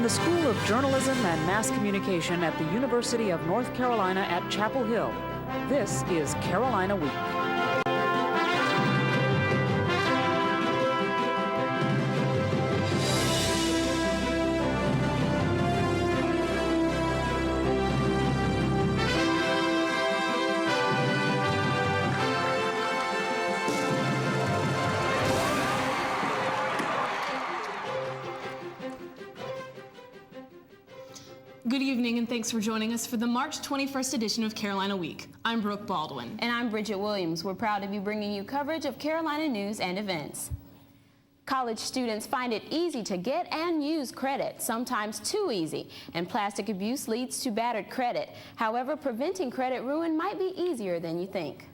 the School of Journalism and Mass Communication at the University of North Carolina at Chapel Hill. This is Carolina Week. Good evening, and thanks for joining us for the March 21st edition of Carolina Week. I'm Brooke Baldwin. And I'm Bridget Williams. We're proud to be bringing you coverage of Carolina news and events. College students find it easy to get and use credit, sometimes too easy, and plastic abuse leads to battered credit. However, preventing credit ruin might be easier than you think.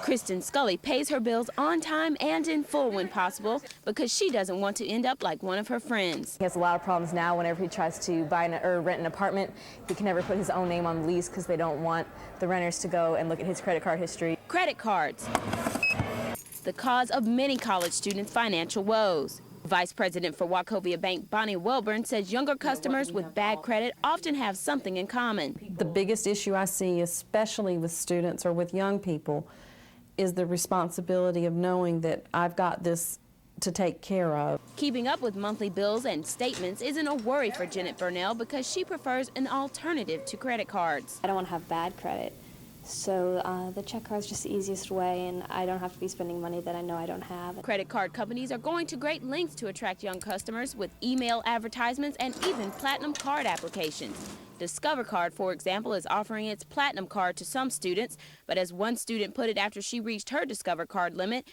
Kristen Scully pays her bills on time and in full when possible because she doesn't want to end up like one of her friends. He has a lot of problems now whenever he tries to buy or rent an apartment. He can never put his own name on the lease because they don't want the renters to go and look at his credit card history. Credit cards, the cause of many college students' financial woes. Vice President for Wachovia Bank, Bonnie Welburn, says younger customers with bad credit often have something in common. The biggest issue I see, especially with students or with young people, is the responsibility of knowing that I've got this to take care of. Keeping up with monthly bills and statements isn't a worry for Janet Burnell because she prefers an alternative to credit cards. I don't want to have bad credit. So the check card is just the easiest way, and I don't have to be spending money that I know I don't have. Credit card companies are going to great lengths to attract young customers with email advertisements and even platinum card applications. Discover Card, for example, is offering its platinum card to some students, but as one student put it after she reached her Discover Card limit,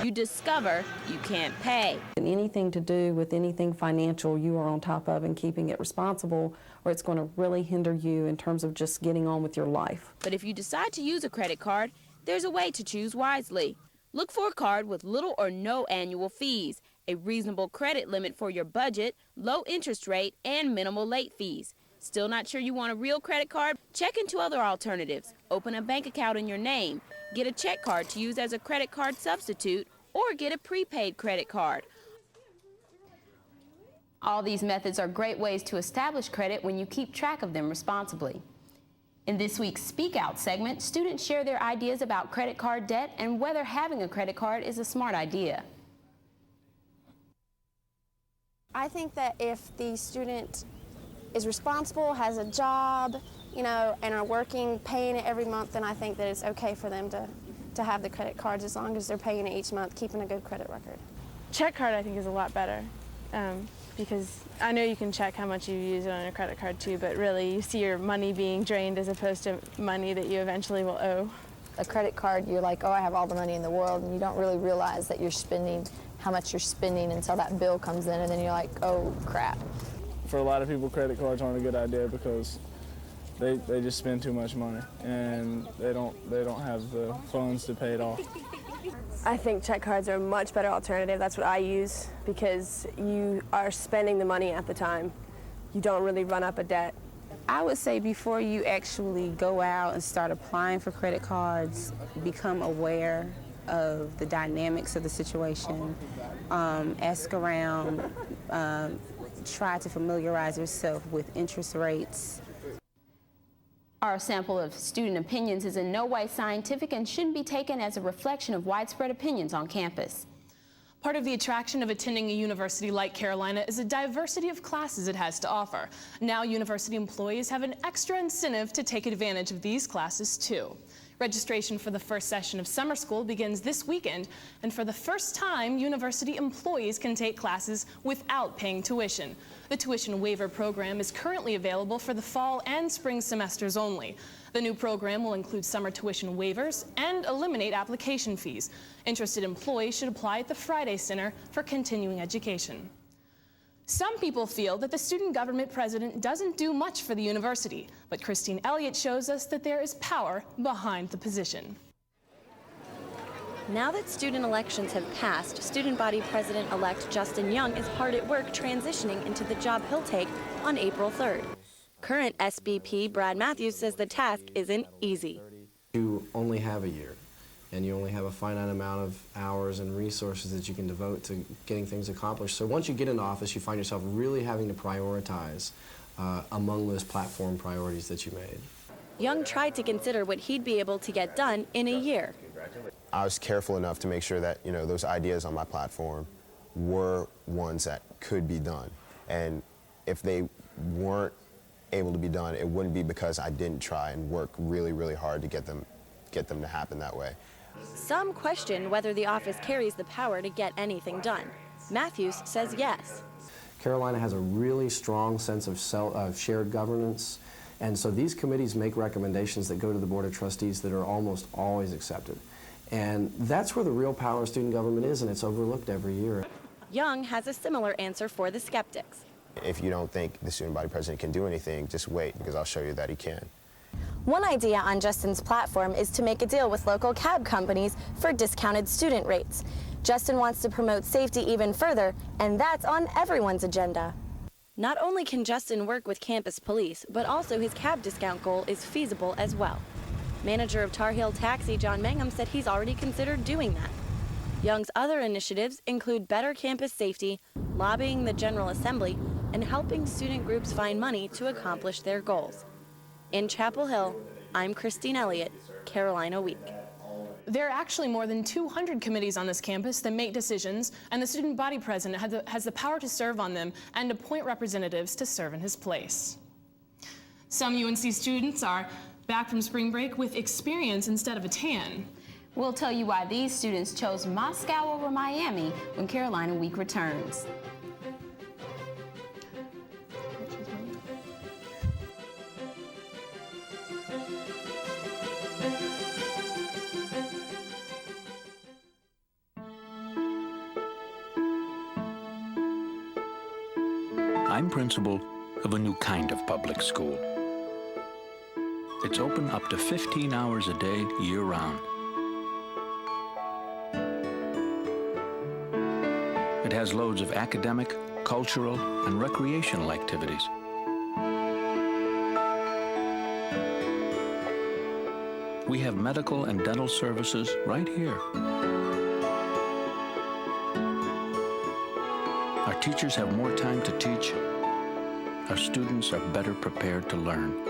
you discover you can't pay. Anything to do with anything financial you are on top of and keeping it responsible, or it's going to really hinder you in terms of just getting on with your life. But if you decide to use a credit card, there's a way to choose wisely. Look for a card with little or no annual fees, a reasonable credit limit for your budget, low interest rate, and minimal late fees. Still not sure you want a real credit card? Check into other alternatives. Open a bank account in your name, get a check card to use as a credit card substitute, or get a prepaid credit card. All these methods are great ways to establish credit when you keep track of them responsibly. In this week's Speak Out segment, students share their ideas about credit card debt and whether having a credit card is a smart idea. I think that if the student is responsible, has a job, and are working, paying it every month, then I think that it's okay for them to have the credit cards as long as they're paying it each month, keeping a good credit record. Check card I think is a lot better because I know you can check how much you use it on a credit card too, but really you see your money being drained as opposed to money that you eventually will owe. A credit card, you're like, oh, I have all the money in the world, and you don't really realize that you're spending how much you're spending until that bill comes in, and then you're like, oh, crap. For a lot of people, credit cards aren't a good idea because they just spend too much money and they don't have the funds to pay it off. I think check cards are a much better alternative. That's what I use because you are spending the money at the time. You don't really run up a debt. I would say before you actually go out and start applying for credit cards, become aware of the dynamics of the situation, ask around, try to familiarize yourself with interest rates. Our sample of student opinions is in no way scientific and shouldn't be taken as a reflection of widespread opinions on campus. Part of the attraction of attending a university like Carolina is a diversity of classes it has to offer. Now university employees have an extra incentive to take advantage of these classes too. Registration for the first session of summer school begins this weekend, and for the first time, university employees can take classes without paying tuition. The tuition waiver program is currently available for the fall and spring semesters only. The new program will include summer tuition waivers and eliminate application fees. Interested employees should apply at the Friday Center for Continuing Education. Some people feel that the student government president doesn't do much for the university, but Christine Elliott shows us that there is power behind the position. Now that student elections have passed, student body president-elect Justin Young is hard at work transitioning into the job he'll take on April 3rd. Current SBP Brad Matthews says the task isn't easy. You only have a year, and you only have a finite amount of hours and resources that you can devote to getting things accomplished. So once you get into office, you find yourself really having to prioritize among those platform priorities that you made. Young tried to consider what he'd be able to get done in a year. I was careful enough to make sure that, those ideas on my platform were ones that could be done. And if they weren't able to be done, it wouldn't be because I didn't try and work really, really hard to get them to happen that way. Some question whether the office carries the power to get anything done. Matthews says yes. Carolina has a really strong sense of shared governance, and so these committees make recommendations that go to the Board of Trustees that are almost always accepted. And that's where the real power of student government is, and it's overlooked every year. Young has a similar answer for the skeptics. If you don't think the student body president can do anything, just wait, because I'll show you that he can. One idea on Justin's platform is to make a deal with local cab companies for discounted student rates. Justin wants to promote safety even further, and that's on everyone's agenda. Not only can Justin work with campus police, but also his cab discount goal is feasible as well. Manager of Tar Heel Taxi, John Mangum, said he's already considered doing that. Young's other initiatives include better campus safety, lobbying the General Assembly, and helping student groups find money to accomplish their goals. In Chapel Hill, I'm Christine Elliott, Carolina Week. There are actually more than 200 committees on this campus that make decisions, and the student body president has the power to serve on them and appoint representatives to serve in his place. Some UNC students are back from spring break with experience instead of a tan. We'll tell you why these students chose Moscow over Miami when Carolina Week returns. I'm principal of a new kind of public school. It's open up to 15 hours a day, year-round. It has loads of academic, cultural, and recreational activities. We have medical and dental services right here. Our teachers have more time to teach. Our students are better prepared to learn.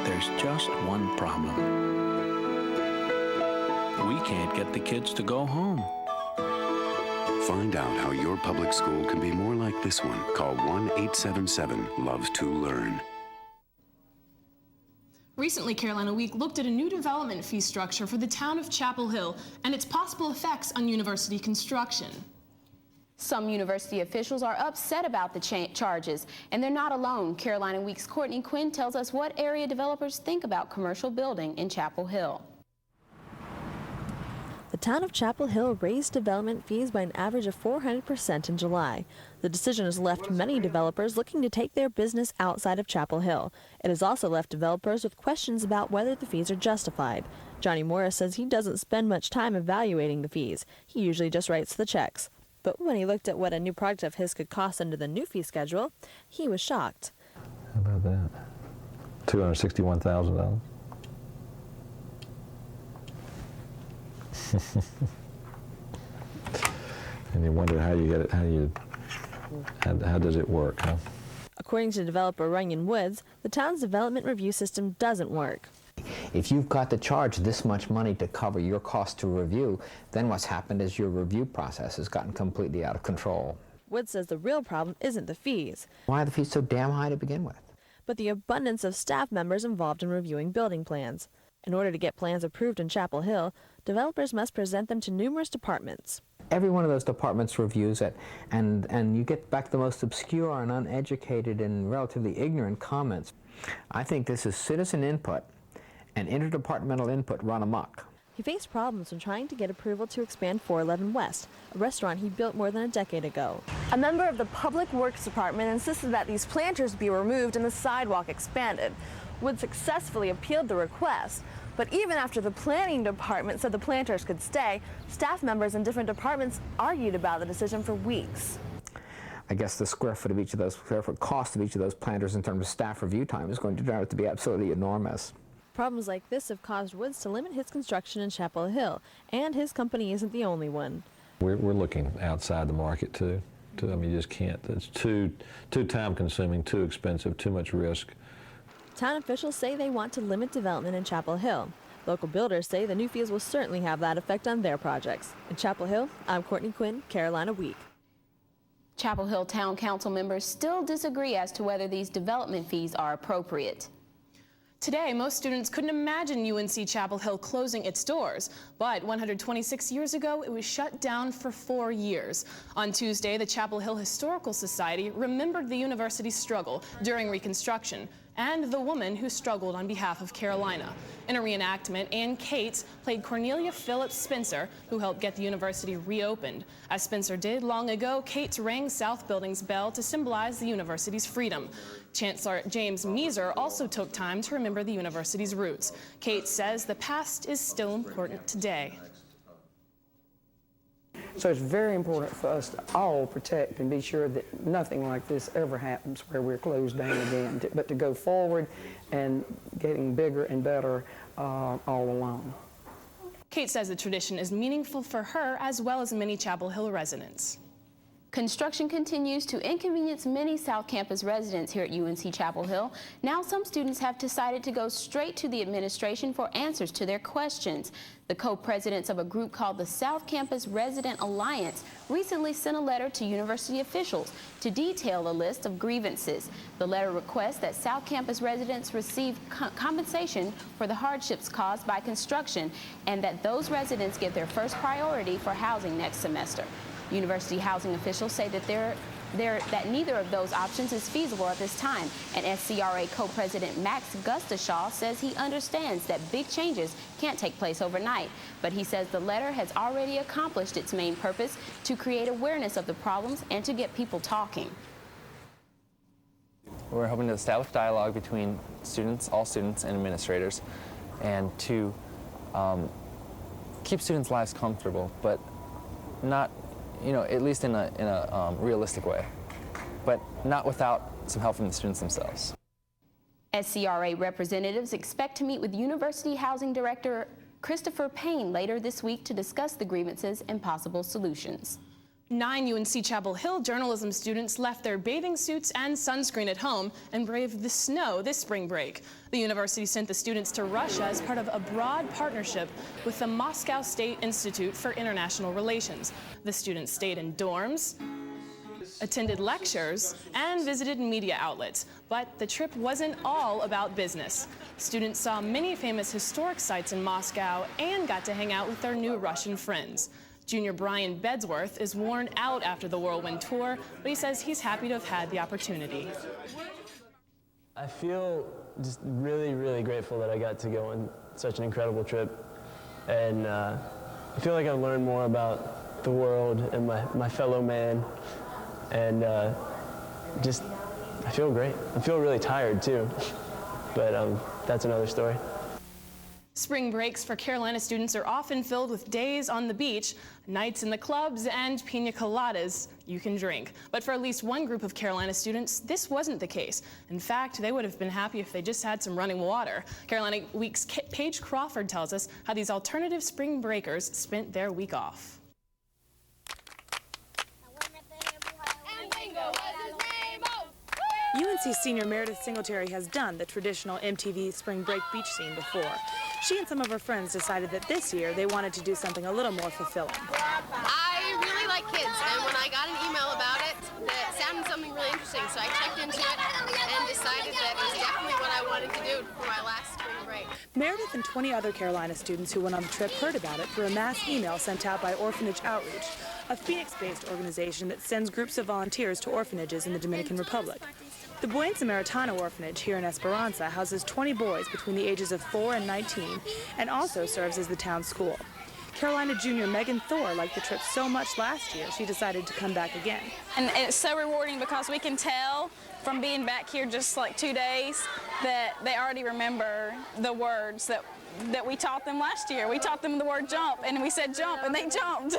There's just one problem. We can't get the kids to go home. Find out how your public school can be more like this one. Call 1-877-LOVE-TO-LEARN. Recently, Carolina Week looked at a new development fee structure for the town of Chapel Hill and its possible effects on university construction. Some university officials are upset about the charges, and they're not alone. Carolina Week's Courtney Quinn tells us what area developers think about commercial building in Chapel Hill. The town of Chapel Hill raised development fees by an average of 400% in July. The decision has left many developers looking to take their business outside of Chapel Hill. It has also left developers with questions about whether the fees are justified. Johnny Morris says he doesn't spend much time evaluating the fees. He usually just writes the checks. But when he looked at what a new project of his could cost under the new fee schedule, he was shocked. How about that? $261,000. And you wonder how you get it, how does it work, huh? According to developer Runyon Woods, the town's development review system doesn't work. If you've got to charge this much money to cover your cost to review, then what's happened is your review process has gotten completely out of control. Woods says the real problem isn't the fees. Why are the fees so damn high to begin with? But the abundance of staff members involved in reviewing building plans. In order to get plans approved in Chapel Hill, developers must present them to numerous departments. Every one of those departments reviews it, and you get back the most obscure and uneducated and relatively ignorant comments. I think this is citizen input and interdepartmental input run amok. He faced problems when trying to get approval to expand 411 West, a restaurant he built more than a decade ago. A member of the Public Works Department insisted that these planters be removed and the sidewalk expanded. Wood successfully appealed the request, but even after the planning department said the planters could stay, staff members in different departments argued about the decision for weeks. I guess the square foot cost of each of those planters in terms of staff review time is going to turn out to be absolutely enormous. Problems like this have caused Woods to limit his construction in Chapel Hill, and his company isn't the only one. We're looking outside the market too. I mean, you just can't. It's too time-consuming, too expensive, too much risk. Town officials say they want to limit development in Chapel Hill. Local builders say the new fields will certainly have that effect on their projects. In Chapel Hill, I'm Courtney Quinn, Carolina Week. Chapel Hill Town Council members still disagree as to whether these development fees are appropriate. Today, most students couldn't imagine UNC-Chapel Hill closing its doors, but 126 years ago, it was shut down for 4 years. On Tuesday, the Chapel Hill Historical Society remembered the university's struggle during Reconstruction and the woman who struggled on behalf of Carolina. In a reenactment, Ann Cates played Cornelia Phillips Spencer, who helped get the university reopened. As Spencer did long ago, Cates rang South Building's bell to symbolize the university's freedom. Chancellor James Measer also took time to remember the university's roots. Cates says the past is still important today. So it's very important for us to all protect and be sure that nothing like this ever happens where we're closed down again, but to go forward and getting bigger and better all along. Kate says the tradition is meaningful for her as well as many Chapel Hill residents. Construction continues to inconvenience many South Campus residents here at UNC-Chapel Hill. Now some students have decided to go straight to the administration for answers to their questions. The co-presidents of a group called the South Campus Resident Alliance recently sent a letter to university officials to detail a list of grievances. The letter requests that South Campus residents receive compensation for the hardships caused by construction and that those residents get their first priority for housing next semester. University housing officials say that that neither of those options is feasible at this time. And SCRA co-president Max Gustashaw says he understands that big changes can't take place overnight. But he says the letter has already accomplished its main purpose to create awareness of the problems and to get people talking. We're hoping to establish dialogue between students, all students, and administrators, and to keep students' lives comfortable, but not, at least in a realistic way, but not without some help from the students themselves. SCRA representatives expect to meet with University Housing Director Christopher Payne later this week to discuss the grievances and possible solutions. 9 UNC-Chapel Hill journalism students left their bathing suits and sunscreen at home and braved the snow this spring break. The university sent the students to Russia as part of a broad partnership with the Moscow State Institute for International Relations. The students stayed in dorms, attended lectures, and visited media outlets. But the trip wasn't all about business. Students saw many famous historic sites in Moscow and got to hang out with their new Russian friends. Junior Brian Bedsworth is worn out after the whirlwind tour, but he says he's happy to have had the opportunity. I feel just really, really grateful that I got to go on such an incredible trip. And I feel like I've learned more about the world and my fellow man. And I feel great. I feel really tired too, but that's another story. Spring breaks for Carolina students are often filled with days on the beach, nights in the clubs, and pina coladas you can drink. But for at least one group of Carolina students, this wasn't the case. In fact, they would have been happy if they just had some running water. Carolina Week's Paige Crawford tells us how these alternative spring breakers spent their week off. UNC senior Meredith Singletary has done the traditional MTV spring break beach scene before. She and some of her friends decided that this year they wanted to do something a little more fulfilling. I really like kids, and when I got an email about it, that sounded something really interesting, so I checked into it and decided that it was definitely what I wanted to do for my last spring break. Meredith and 20 other Carolina students who went on the trip heard about it through a mass email sent out by Orphanage Outreach, a Phoenix-based organization that sends groups of volunteers to orphanages in the Dominican Republic. The Buen Samaritano Orphanage here in Esperanza houses 20 boys between the ages of 4 and 19 and also serves as the town school. Carolina junior Megan Thor liked the trip so much last year, she decided to come back again. And it's so rewarding because we can tell from being back here just like 2 days that they already remember the words that we taught them last year. We taught them the word jump, and we said jump, and they jumped.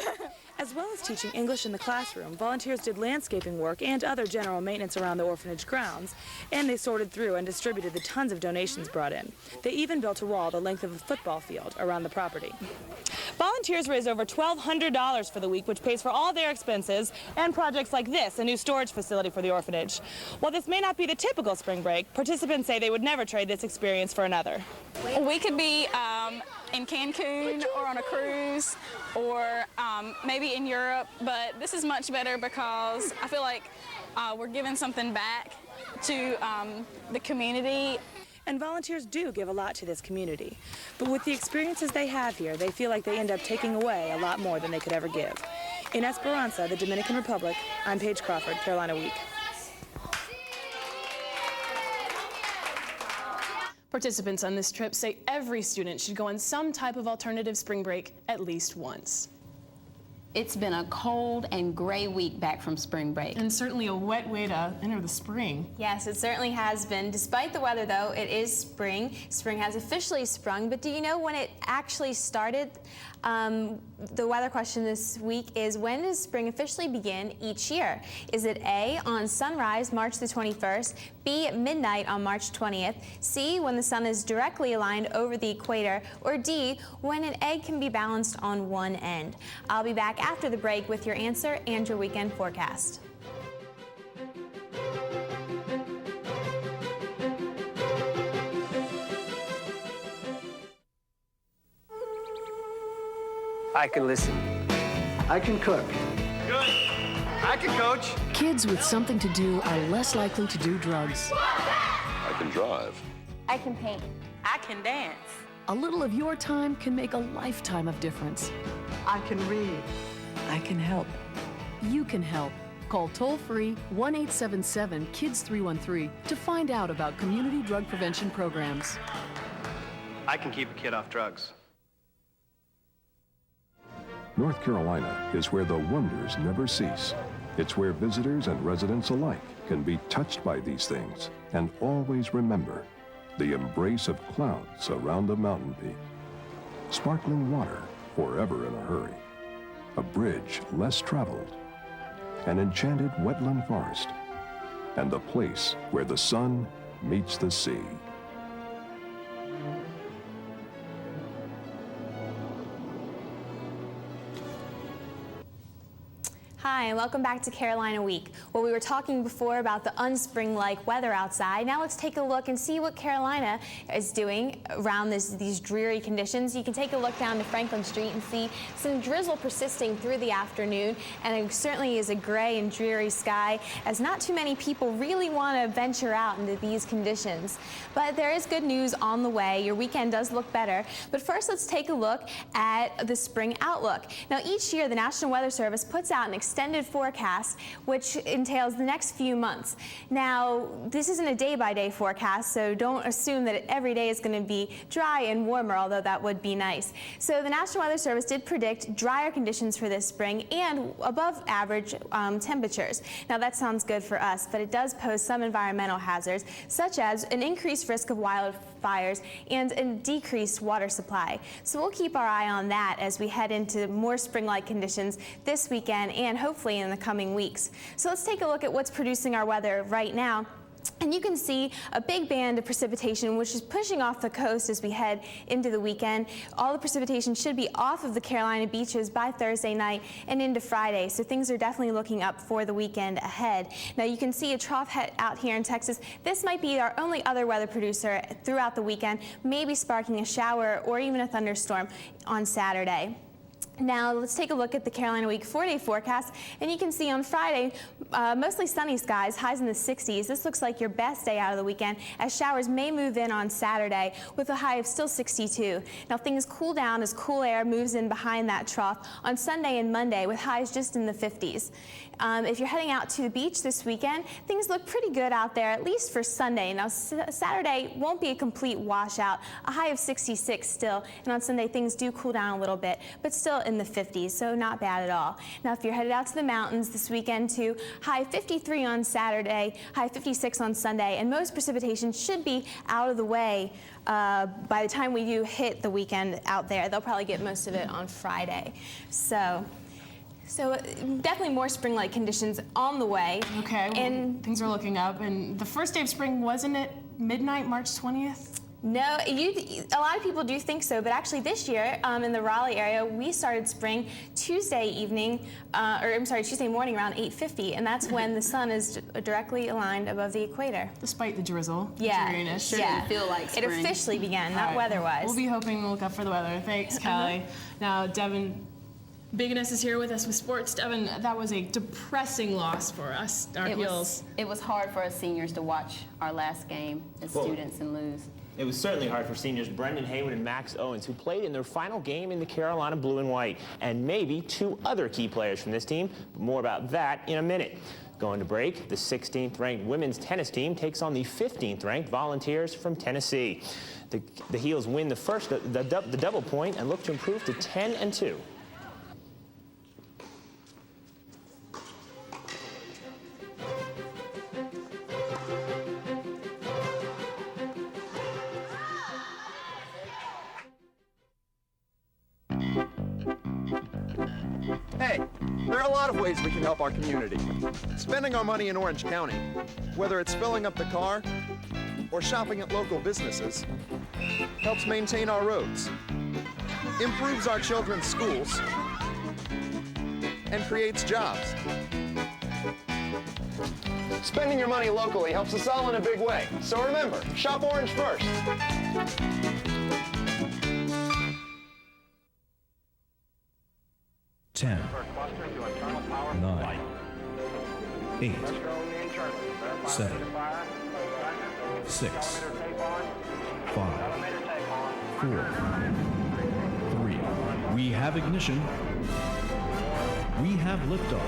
As well as teaching English in the classroom, volunteers did landscaping work and other general maintenance around the orphanage grounds, and they sorted through and distributed the tons of donations brought in. They even built a wall the length of a football field around the property. Volunteers raised over $1,200 for the week, which pays for all their expenses and projects like this, a new storage facility for the orphanage. While this may not be the typical spring break, participants say they would never trade this experience for another. We could be in Cancun or on a cruise or maybe in Europe, but this is much better because I feel like we're giving something back to the community. And volunteers do give a lot to this community. But with the experiences they have here, they feel like they end up taking away a lot more than they could ever give. In Esperanza, the Dominican Republic, I'm Paige Crawford, Carolina Week. Participants on this trip say every student should go on some type of alternative spring break at least once. It's been a cold and gray week back from spring break. And certainly a wet way to enter the spring. Yes, it certainly has been. Despite the weather, though, it is spring. Spring has officially sprung, but do you know when it actually started? The weather question this week is, when does spring officially begin each year? Is it A, on sunrise, March the 21st, B, at midnight on March 20th, C, when the sun is directly aligned over the equator, or D, when an egg can be balanced on one end? I'll be back after the break with your answer and your weekend forecast. I can listen. I can cook. Good. I can coach. Kids with something to do are less likely to do drugs. I can drive. I can paint. I can dance. A little of your time can make a lifetime of difference. I can read. I can help. You can help. Call toll-free 1-877-KIDS-313 to find out about community drug prevention programs. I can keep a kid off drugs. North Carolina is where the wonders never cease. It's where visitors and residents alike can be touched by these things and always remember the embrace of clouds around a mountain peak, sparkling water forever in a hurry, a bridge less traveled, an enchanted wetland forest, and the place where the sun meets the sea. Hi, and welcome back to Carolina Week. Well, we were talking before about the unspring-like weather outside. Now let's take a look and see what Carolina is doing around these dreary conditions. You can take a look down to Franklin Street and see some drizzle persisting through the afternoon, and it certainly is a gray and dreary sky, as not too many people really want to venture out into these conditions. But there is good news on the way. Your weekend does look better. But first, let's take a look at the spring outlook. Now, each year, the National Weather Service puts out an extended forecast, which entails the next few months. Now, this isn't a day-by-day forecast, so don't assume that every day is going to be dry and warmer, although that would be nice. So the National Weather Service did predict drier conditions for this spring and above average temperatures. Now, that sounds good for us, but it does pose some environmental hazards, such as an increased risk of wildfires and a decreased water supply. So we'll keep our eye on that as we head into more spring-like conditions this weekend and hopefully in the coming weeks. So let's take a look at what's producing our weather right now. And you can see a big band of precipitation which is pushing off the coast as we head into the weekend. All the precipitation should be off of the Carolina beaches by Thursday night and into Friday, so things are definitely looking up for the weekend ahead. Now you can see a trough out here in Texas. This might be our only other weather producer throughout the weekend, maybe sparking a shower or even a thunderstorm on Saturday. Now let's take a look at the Carolina Week 4-day forecast, and you can see on Friday mostly sunny skies, highs in the 60s. This looks like your best day out of the weekend, as showers may move in on Saturday with a high of still 62. Now things cool down as cool air moves in behind that trough on Sunday and Monday with highs just in the 50s. If you're heading out to the beach this weekend, things look pretty good out there, at least for Sunday. Now Saturday won't be a complete washout, a high of 66 still, and on Sunday things do cool down a little bit, but still in the 50s, so not bad at all. Now, if you're headed out to the mountains this weekend too, high 53 on Saturday, high 56 on Sunday, and most precipitation should be out of the way by the time we do hit the weekend out there. They'll probably get most of it on Friday. So definitely more spring-like conditions on the way. Okay, well, and things are looking up. And the first day of spring, wasn't it midnight, March 20th? No, a lot of people do think so, but actually this year in the Raleigh area, we started spring Tuesday morning around 8:50, and that's when the sun is directly aligned above the equator. Despite the drizzle, yeah, dreariness. Sure didn't feel like spring. It officially began, not weather-wise. We'll be hoping to look up for the weather. Thanks, Callie. Now, Devin Bigness is here with us with sports. Devin, that was a depressing loss for us, our Heels. It was hard for us seniors to watch our last game as students and lose. It was certainly hard for seniors Brendan Haywood and Max Owens, who played in their final game in the Carolina blue and white, and maybe 2 other key players from this team. But more about that in a minute. Going to break, the 16th-ranked women's tennis team takes on the 15th-ranked Volunteers from Tennessee. The Heels win the double point and look to improve to 10-2. Hey, there are a lot of ways we can help our community. Spending our money in Orange County, whether it's filling up the car or shopping at local businesses, helps maintain our roads, improves our children's schools, and creates jobs. Spending your money locally helps us all in a big way. So remember, shop Orange first. 10, 9, 8, 7, 6, 5, 4, 3. We have ignition. We have liftoff.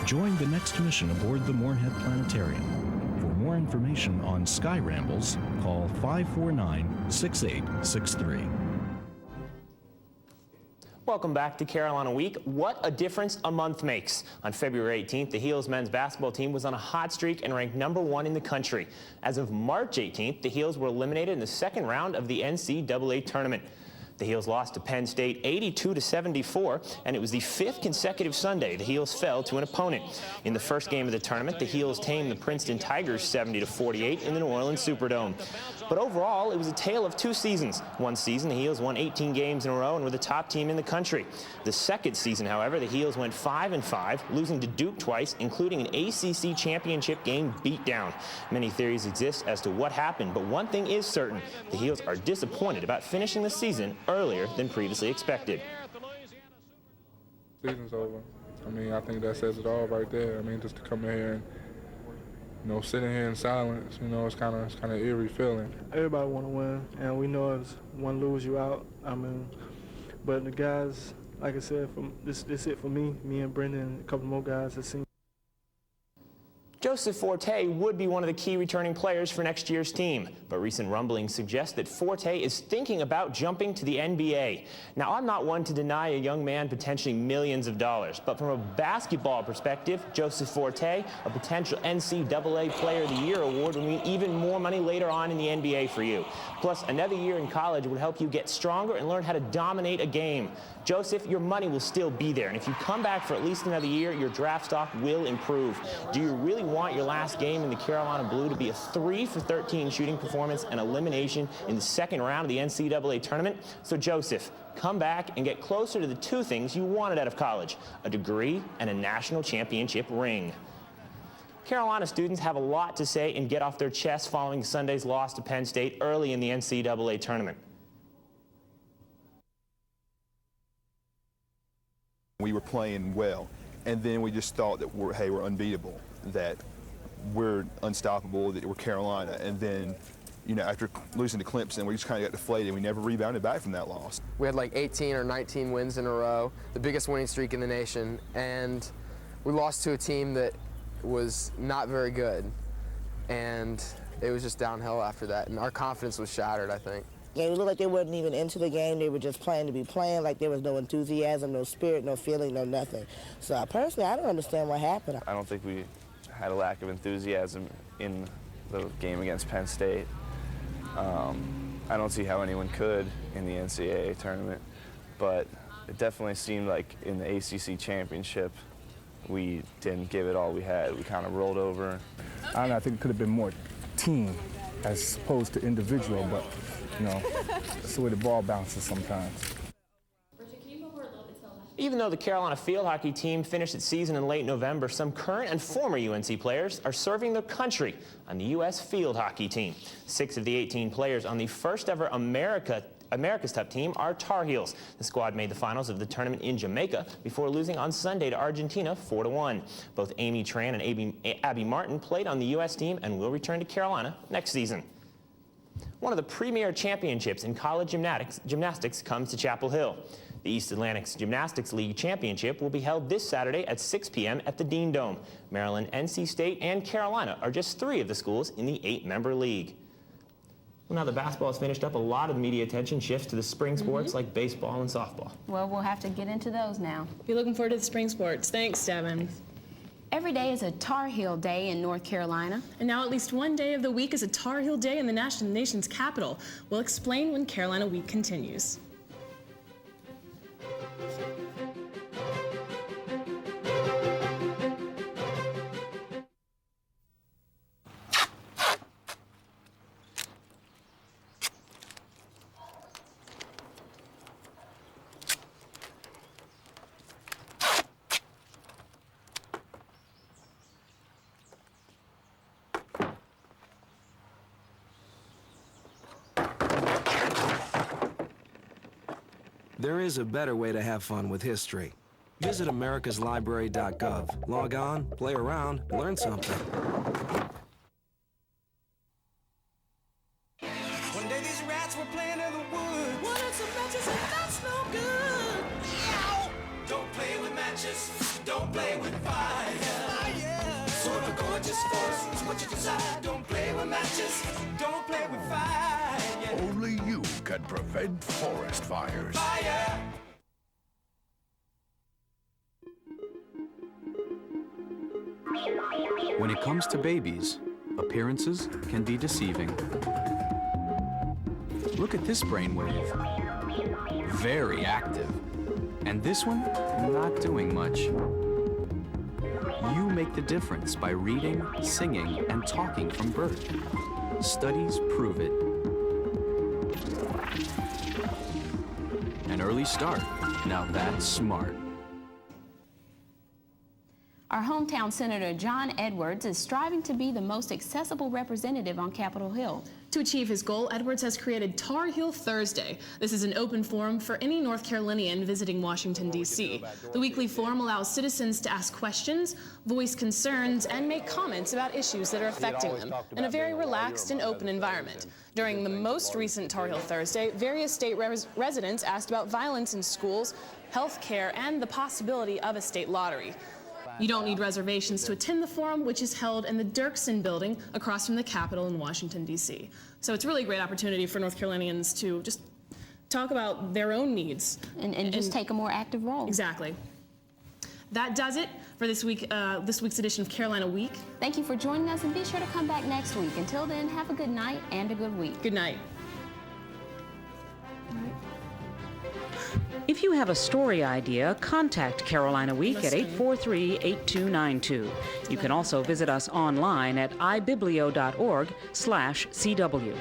Join the next mission aboard the Moorhead Planetarium. For more information on Sky Rambles, call 549-6863. Welcome back to Carolina Week. What a difference a month makes. On February 18th, the Heels men's basketball team was on a hot streak and ranked #1 in the country. As of March 18th, the Heels were eliminated in the second round of the NCAA tournament. The Heels lost to Penn State 82-74, and it was the 5th consecutive Sunday the Heels fell to an opponent. In the first game of the tournament, the Heels tamed the Princeton Tigers 70-48 in the New Orleans Superdome. But overall, it was a tale of 2 seasons. One season, the Heels won 18 games in a row and were the top team in the country. The second season, however, the Heels went 5-5, losing to Duke twice, including an ACC championship game beatdown. Many theories exist as to what happened, but one thing is certain: the Heels are disappointed about finishing the season earlier than previously expected. Season's over. I mean, I think that says it all right there. I mean, just to come in here and, sitting here in silence, it's kind of eerie feeling. Everybody want to win, and we know if one lose, you out. I mean, but the guys, like I said, this it for me and Brendan and a couple more guys have seen. Joseph Forte would be one of the key returning players for next year's team, but recent rumblings suggest that Forte is thinking about jumping to the NBA. Now, I'm not one to deny a young man potentially millions of dollars, but from a basketball perspective, Joseph Forte, a potential NCAA Player of the Year award, would mean even more money later on in the NBA for you. Plus, another year in college would help you get stronger and learn how to dominate a game. Joseph, your money will still be there, and if you come back for at least another year, your draft stock will improve. Do you really want your last game in the Carolina Blue to be a 3-for-13 shooting performance and elimination in the second round of the NCAA tournament? So Joseph, come back and get closer to the 2 things you wanted out of college: a degree and a national championship ring. Carolina students have a lot to say and get off their chests following Sunday's loss to Penn State early in the NCAA tournament. We were playing well, and then we just thought that we're unbeatable, that we're unstoppable, that we're Carolina, and then, after losing to Clemson, we just kind of got deflated. We never rebounded back from that loss. We had like 18 or 19 wins in a row, the biggest winning streak in the nation, and we lost to a team that was not very good, and it was just downhill after that, and our confidence was shattered, I think. It looked like they weren't even into the game. They were just playing to be playing, like there was no enthusiasm, no spirit, no feeling, no nothing. So personally, I don't understand what happened. I don't think we had a lack of enthusiasm in the game against Penn State. I don't see how anyone could in the NCAA tournament, but it definitely seemed like in the ACC championship, we didn't give it all we had. We kind of rolled over. I don't know, I think it could have been more team as opposed to individual, but, you know, that's the way the ball bounces sometimes. Even though the Carolina field hockey team finished its season in late November, some current and former UNC players are serving their country on the U.S. field hockey team. 6 of the 18 players on the first ever America's Cup team are Tar Heels. The squad made the finals of the tournament in Jamaica before losing on Sunday to Argentina 4-1. Both Amy Tran and Abby Martin played on the U.S. team and will return to Carolina next season. One of the premier championships in college gymnastics comes to Chapel Hill. The East Atlantic Gymnastics League Championship will be held this Saturday at 6 p.m. at the Dean Dome. Maryland, NC State, and Carolina are just 3 of the schools in the 8-member league. Well, now that basketball is finished up, a lot of media attention shifts to the spring sports like baseball and softball. Well, we'll have to get into those now. Be looking forward to the spring sports. Thanks, Devin. Every day is a Tar Heel Day in North Carolina. And now at least one day of the week is a Tar Heel Day in the nation's capital. We'll explain when Carolina Week continues. There is a better way to have fun with history. Visit americaslibrary.gov. Log on, play around, learn something. One day these rats were playing in the woods. Wanted some matches and that's no good. Ow! Don't play with matches. Don't play with fire. Fire. Sort of gorgeous force is what you decide. Don't play with matches. Don't play with fire. Only you can prevent forest fires. Fire! When it comes to babies, appearances can be deceiving. Look at this brainwave. Very active. And this one, not doing much. You make the difference by reading, singing, and talking from birth. Studies prove it. An early start. Now that's smart. Our hometown Senator John Edwards is striving to be the most accessible representative on Capitol Hill. To achieve his goal, Edwards has created Tar Heel Thursday. This is an open forum for any North Carolinian visiting Washington, D.C. The weekly forum allows citizens to ask questions, voice concerns, and make comments about issues that are affecting them in a very relaxed and open environment. During the most recent Tar Heel Thursday, various state residents asked about violence in schools, health care, and the possibility of a state lottery. You don't need reservations to attend the forum, which is held in the Dirksen building across from the Capitol in Washington, D.C. So it's really a great opportunity for North Carolinians to just talk about their own needs. And just take a more active role. Exactly. That does it for this week's edition of Carolina Week. Thank you for joining us, and be sure to come back next week. Until then, have a good night and a good week. Good night. If you have a story idea, contact Carolina Week at 843-8292. You can also visit us online at ibiblio.org/CW.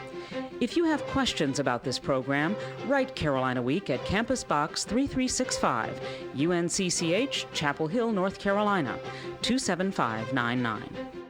If you have questions about this program, write Carolina Week at Campus Box 3365, UNC-Chapel Hill, North Carolina, 27599.